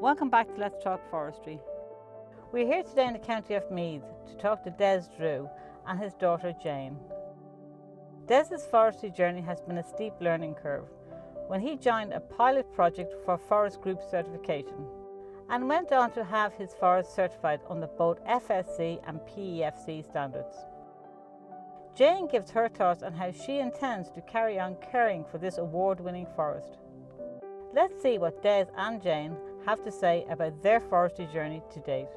Welcome back to Let's Talk Forestry. We're here today in the county of Meath to talk to Des Drew and his daughter Jane. Des's forestry journey has been a steep learning curve when he joined a pilot project for Forest Group certification and went on to have his forest certified under both FSC and PEFC standards. Jane gives her thoughts on how she intends to carry on caring for this award-winning forest. Let's see what Des and Jane have to say about their forestry journey to date.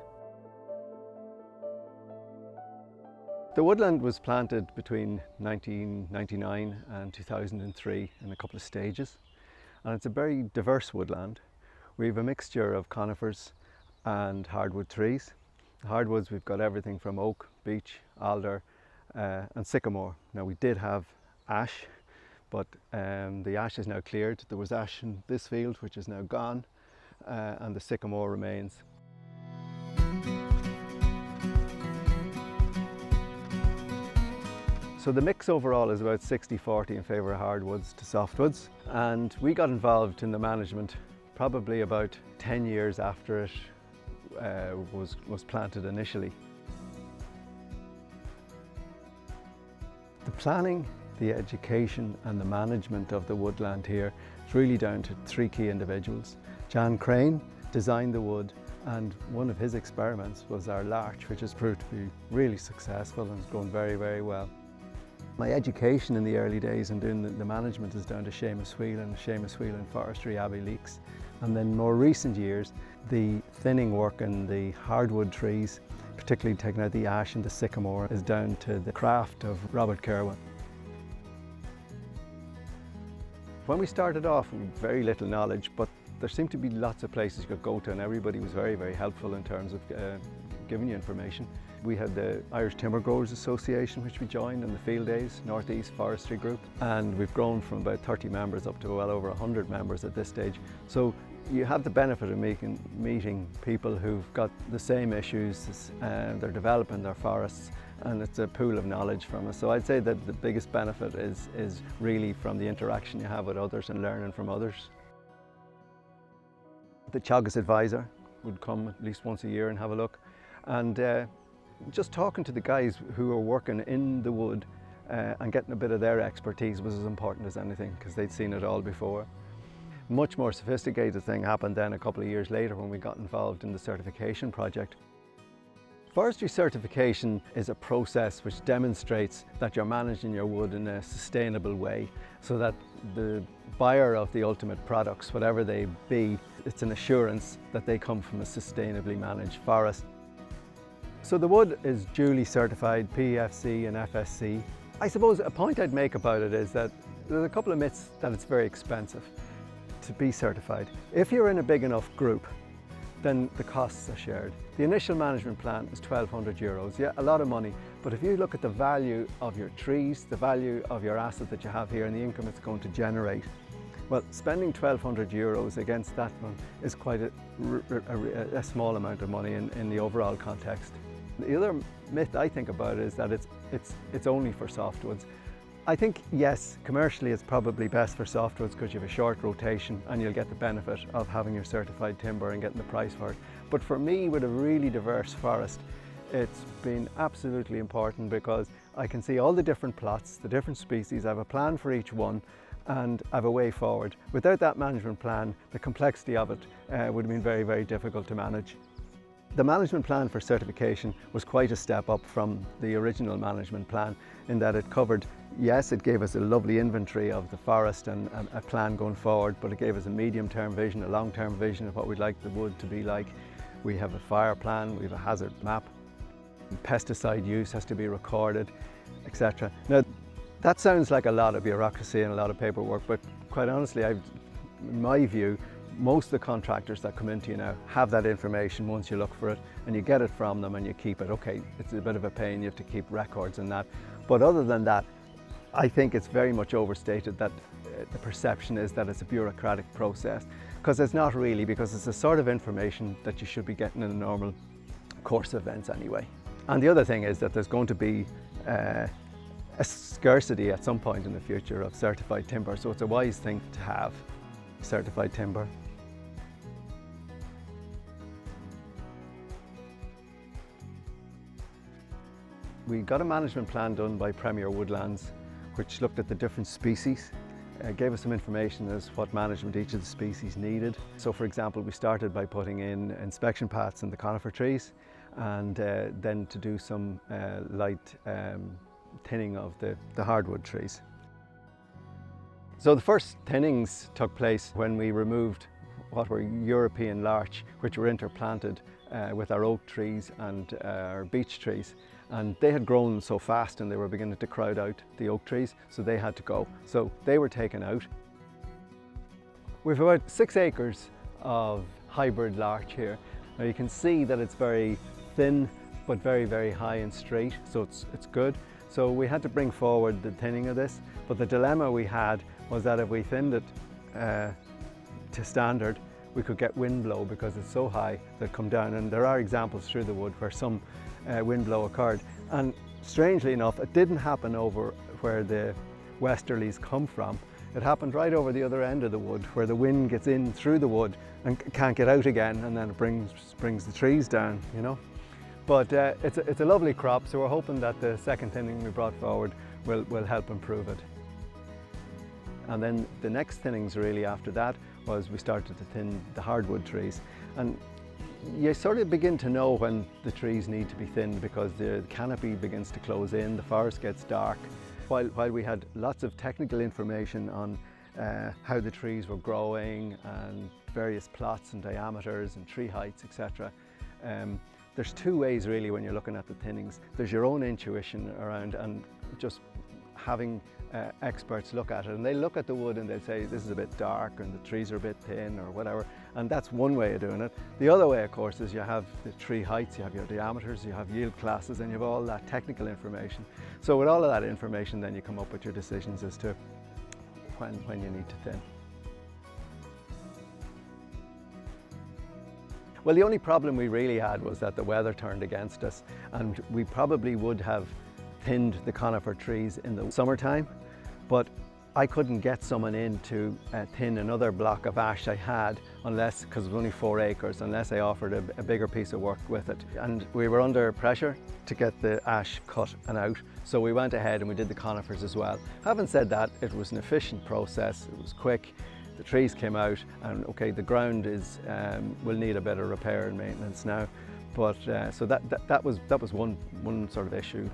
The woodland was planted between 1999 and 2003 in a couple of stages, and it's a very diverse woodland. We have a mixture of conifers and hardwood trees. The hardwoods, we've got everything from oak, beech, alder and sycamore. Now, we did have ash, but the ash is now cleared. There was ash in this field which is now gone, and the sycamore remains. So the mix overall is about 60-40 in favour of hardwoods to softwoods, and we got involved in the management probably about 10 years after it was planted initially. The planning, the education and the management of the woodland here is really down to three key individuals. Jan Crane designed the wood, and one of his experiments was our larch, which has proved to be really successful and has grown very, very well. My education in the early days and doing the management is down to Seamus Whelan Forestry, Abbey Leaks. And then more recent years, the thinning work and the hardwood trees, particularly taking out the ash and the sycamore, is down to the craft of Robert Kerwin. When we started off, we had very little knowledge, but there seemed to be lots of places you could go to, and everybody was very, very helpful in terms of giving you information. We had the Irish Timber Growers Association, which we joined in the field days, North East Forestry Group, and we've grown from about 30 members up to well over 100 members at this stage. So you have the benefit of meeting people who've got the same issues, they're developing their forests, and it's a pool of knowledge from us. So I'd say that the biggest benefit is really from the interaction you have with others and learning from others. The Teagasc advisor would come at least once a year and have a look, and just talking to the guys who are working in the wood and getting a bit of their expertise was as important as anything, because they'd seen it all before. Much more sophisticated thing happened then a couple of years later when we got involved in the certification project. Forestry certification is a process which demonstrates that you're managing your wood in a sustainable way, so that the buyer of the ultimate products, whatever they be, it's an assurance that they come from a sustainably managed forest. So the wood is duly certified PEFC and FSC. I suppose a point I'd make about it is that there's a couple of myths that it's very expensive to be certified. If you're in a big enough group, then the costs are shared. The initial management plan is €1,200. Yeah, a lot of money, but if you look at the value of your trees, the value of your asset that you have here and the income it's going to generate, well, spending €1,200 against that one is quite a small amount of money in the overall context. The other myth I think about is that it's only for softwoods. I think, yes, commercially it's probably best for softwoods because you have a short rotation and you'll get the benefit of having your certified timber and getting the price for it. But for me, with a really diverse forest, it's been absolutely important because I can see all the different plots, the different species. I have a plan for each one and I have a way forward. Without that management plan, the complexity of it would have been very, very difficult to manage. The management plan for certification was quite a step up from the original management plan in that it covered, yes, it gave us a lovely inventory of the forest and a plan going forward, but it gave us a medium-term vision, a long-term vision of what we'd like the wood to be like. We have a fire plan, we have a hazard map, pesticide use has to be recorded, etc. Now, that sounds like a lot of bureaucracy and a lot of paperwork, but quite honestly, in my view, most of the contractors that come into you now have that information once you look for it, and you get it from them and you keep it. Okay, it's a bit of a pain, you have to keep records and that, but other than that, I think it's very much overstated that the perception is that it's a bureaucratic process, because it's not really, because it's the sort of information that you should be getting in a normal course of events anyway. And the other thing is that there's going to be a scarcity at some point in the future of certified timber, so it's a wise thing to have certified timber. We got a management plan done by Premier Woodlands, which looked at the different species, gave us some information as what management each of the species needed. So for example, we started by putting in inspection paths in the conifer trees, and then to do some light thinning of the hardwood trees. So the first thinnings took place when we removed what were European larch, which were interplanted with our oak trees and our beech trees. And they had grown so fast and they were beginning to crowd out the oak trees, so they had to go. So they were taken out. We've about 6 acres of hybrid larch here. Now you can see that it's very thin, but very, very high and straight, so it's good. So we had to bring forward the thinning of this, but the dilemma we had was that if we thinned it to standard, we could get wind blow because it's so high that come down, and there are examples through the wood where some wind blow occurred. And strangely enough, it didn't happen over where the westerlies come from. It happened right over the other end of the wood where the wind gets in through the wood and can't get out again, and then it brings the trees down, you know. But it's a lovely crop, so we're hoping that the second thinning we brought forward will help improve it. And then the next thinnings really after that was we started to thin the hardwood trees. And you sort of begin to know when the trees need to be thinned because the canopy begins to close in, the forest gets dark. While we had lots of technical information on how the trees were growing and various plots and diameters and tree heights, etc. There's 2 ways really when you're looking at the thinnings. There's your own intuition around and just having experts look at it, and they look at the wood and they say this is a bit dark and the trees are a bit thin or whatever, and that's one way of doing it. The other way of course is you have the tree heights, you have your diameters, you have yield classes, and you have all that technical information. So with all of that information then you come up with your decisions as to when you need to thin. Well, the only problem we really had was that the weather turned against us, and we probably would have thinned the conifer trees in the summertime, but I couldn't get someone in to thin another block of ash I had unless, because it was only 4 acres, unless I offered a bigger piece of work with it. And we were under pressure to get the ash cut and out, so we went ahead and we did the conifers as well. Having said that, it was an efficient process, it was quick. The trees came out, and okay, the ground will need a bit of repair and maintenance now, but so that was one sort of issue.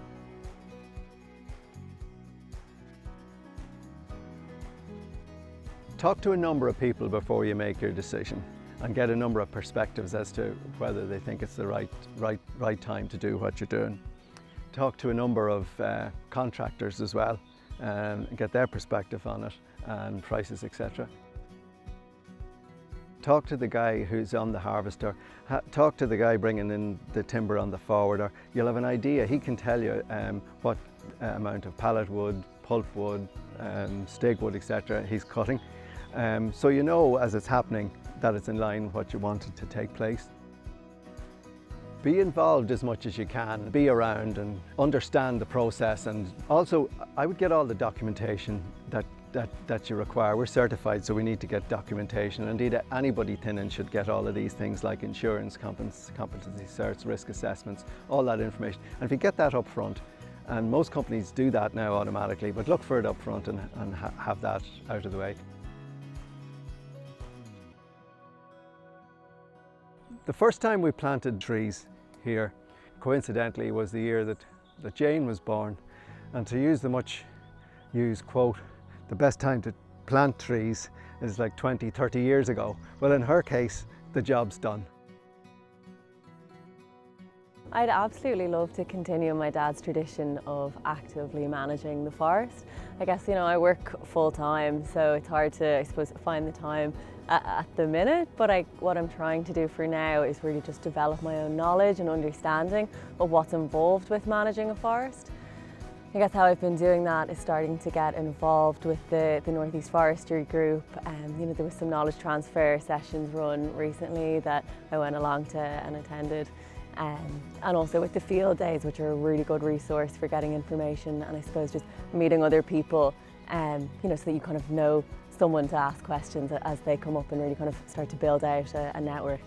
Talk to a number of people before you make your decision, and get a number of perspectives as to whether they think it's the right time to do what you're doing. Talk to a number of contractors as well, and get their perspective on it and prices, etc. Talk to the guy who's on the harvester, talk to the guy bringing in the timber on the forwarder. You'll have an idea, he can tell you what amount of pallet wood, pulp wood, stake wood, etc. he's cutting. So you know as it's happening that it's in line with what you wanted to take place. Be involved as much as you can, be around and understand the process, and also I would get all the documentation that you require. We're certified, so we need to get documentation. Indeed, anybody thinning should get all of these things like insurance, competency certs, risk assessments, all that information. And if you get that up front, and most companies do that now automatically, but look for it up front and have that out of the way. The first time we planted trees here, coincidentally, was the year that Jane was born. And to use the much used quote, the best time to plant trees is like 20, 30 years ago. Well, in her case, the job's done. I'd absolutely love to continue my dad's tradition of actively managing the forest. I guess, you know, I work full time, so it's hard to, I suppose, find the time at the minute, but what I'm trying to do for now is really just develop my own knowledge and understanding of what's involved with managing a forest. I guess how I've been doing that is starting to get involved with the North East Forestry group. You know, there was some knowledge transfer sessions run recently that I went along to and attended. And also with the field days, which are a really good resource for getting information, and I suppose just meeting other people, you know, so that you kind of know someone to ask questions as they come up and really kind of start to build out a network.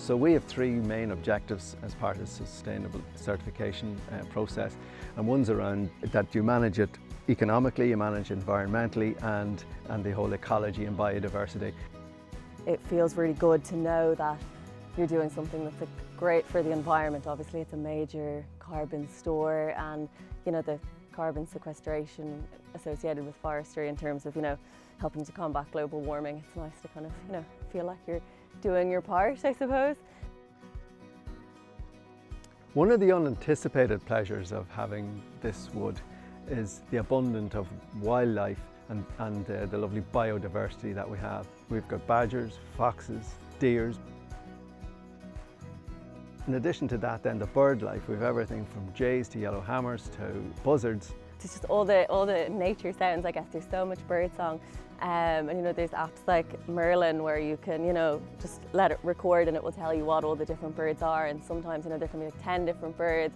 So we have three main objectives as part of the sustainable certification process, and one's around that you manage it economically, you manage it environmentally, and the whole ecology and biodiversity. It feels really good to know that you're doing something that's great for the environment. Obviously it's a major carbon store, and the carbon sequestration associated with forestry in terms of helping to combat global warming. It's nice to kind of feel like you're doing your part, I suppose. One of the unanticipated pleasures of having this wood is the abundance of wildlife and the lovely biodiversity that we have. We've got badgers, foxes, deers. In addition to that, then the bird life, we've everything from jays to yellowhammers to buzzards. It's just all the nature sounds, I guess. There's so much bird song. And there's apps like Merlin where you can, just let it record and it will tell you what all the different birds are, and sometimes, there can be like 10 different birds.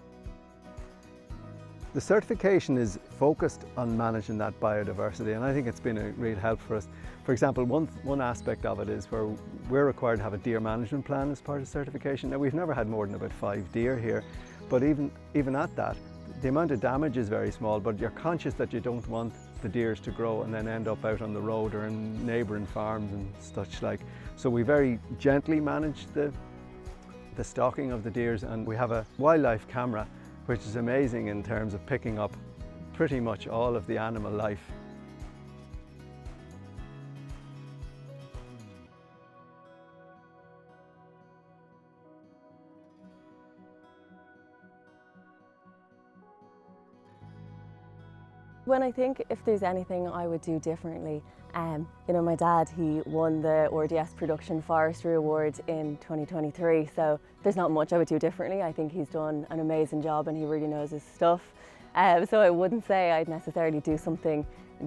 The certification is focused on managing that biodiversity, and I think it's been a real help for us. For example, one aspect of it is where we're required to have a deer management plan as part of certification. Now, we've never had more than about 5 deer here, but even at that, the amount of damage is very small, but you're conscious that you don't want the deers to grow and then end up out on the road or in neighbouring farms and such like. So we very gently manage the stalking of the deers, and we have a wildlife camera which is amazing in terms of picking up pretty much all of the animal life. When I think if there's anything I would do differently, my dad, he won the RDS Production Forestry Award in 2023, so there's not much I would do differently. I think he's done an amazing job and he really knows his stuff. So I wouldn't say I'd necessarily do something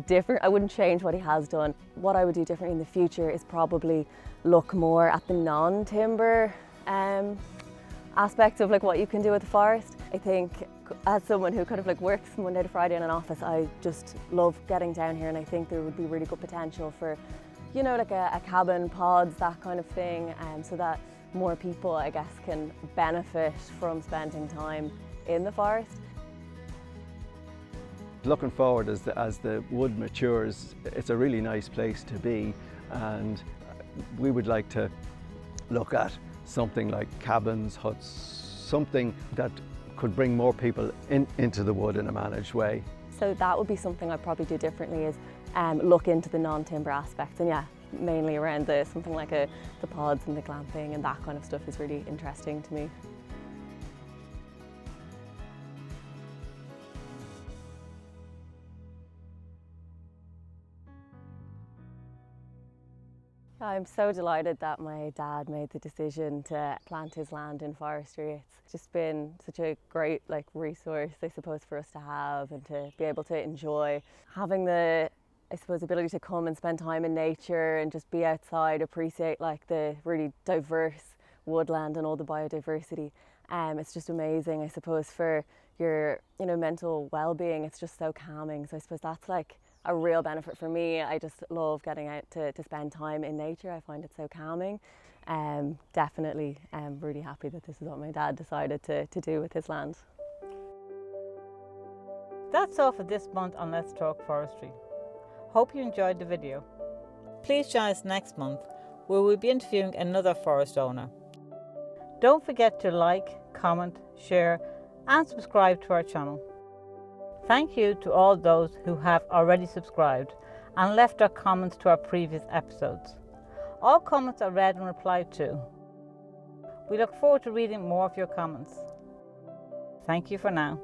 different. I wouldn't change what he has done. What I would do differently in the future is probably look more at the non-timber aspects of what you can do with the forest. I think as someone who kind of works Monday to Friday in an office, I just love getting down here, and I think there would be really good potential for, like a cabin, pods, that kind of thing, so that more people, I guess, can benefit from spending time in the forest. Looking forward as the wood matures, it's a really nice place to be, and we would like to look at something like cabins, huts, something that could bring more people into the wood in a managed way. So that would be something I'd probably do differently, is look into the non-timber aspects, and mainly around something like the pods and the glamping and that kind of stuff is really interesting to me. I'm so delighted that my dad made the decision to plant his land in forestry. It's just been such a great resource, I suppose, for us to have and to be able to enjoy. Having the, I suppose, ability to come and spend time in nature and just be outside, appreciate the really diverse woodland and all the biodiversity. It's just amazing, I suppose, for your mental well-being. It's just so calming. So I suppose that's a real benefit for me. I just love getting out to spend time in nature. I find it so calming. Definitely really happy that this is what my dad decided to do with his land. That's all for this month on Let's Talk Forestry. Hope you enjoyed the video. Please join us next month where we'll be interviewing another forest owner. Don't forget to like, comment, share and subscribe to our channel. Thank you to all those who have already subscribed and left their comments to our previous episodes. All comments are read and replied to. We look forward to reading more of your comments. Thank you for now.